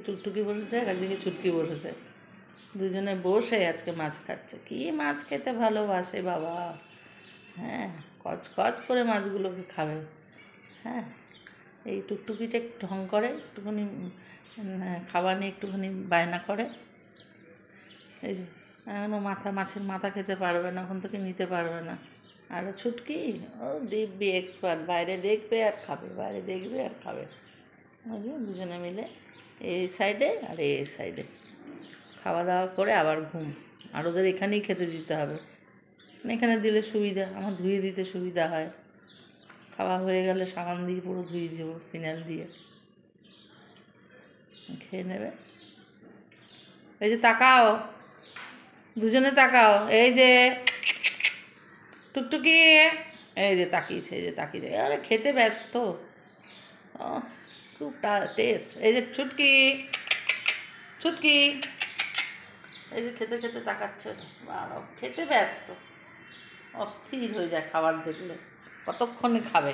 টুকটুকি বসেছে আর একদিকে ছুটকি বসেছে, দুজনে বসে আজকে মাছ খাচ্ছে। কি মাছ খেতে ভালোবাসে বাবা! হ্যাঁ, কচ করে মাছগুলোকে খাবে। হ্যাঁ, এই টুকটুকিটা একটু ঢং করে, একটুখানি খাবার নিয়ে একটুখানি বায়না করে। এই যে এখনও মাছের মাথা খেতে পারবে না, ওখান থেকে নিতে পারবে না। আর ছুটকি, ও দিব্যি এক্সপার্ট, বাইরে দেখবে আর খাবে, বাইরে দেখবে আর খাবে। ওই যে দুজনে মিলে এই সাইডে আর এই সাইডে খাওয়া দাওয়া করে আবার ঘুম। আর ওদের এখানেই খেতে দিতে হবে, এখানে দিলে সুবিধা, আমার ধুয়ে দিতে সুবিধা হয়। খাওয়া হয়ে গেলে সাবান দিয়ে পুরো ধুয়ে দেবো, ফিনাইল দিয়ে, খেয়ে নেবে। এই যে তাকাও, দুজনে তাকাও, এই যে টুকটুকি, এই যে তাকিয়েছে, এই যে তাকিয়েছে, আরে খেতে ব্যস্ত। খুব টেস্ট। এই যে ছুটকি, ছুটকি, এই যে খেতে খেতে তাকাচ্ছে, বাবা খেতে ব্যস্ত, অস্থির হয়ে যায় খাবার দেখলে, কতক্ষণে খাবে।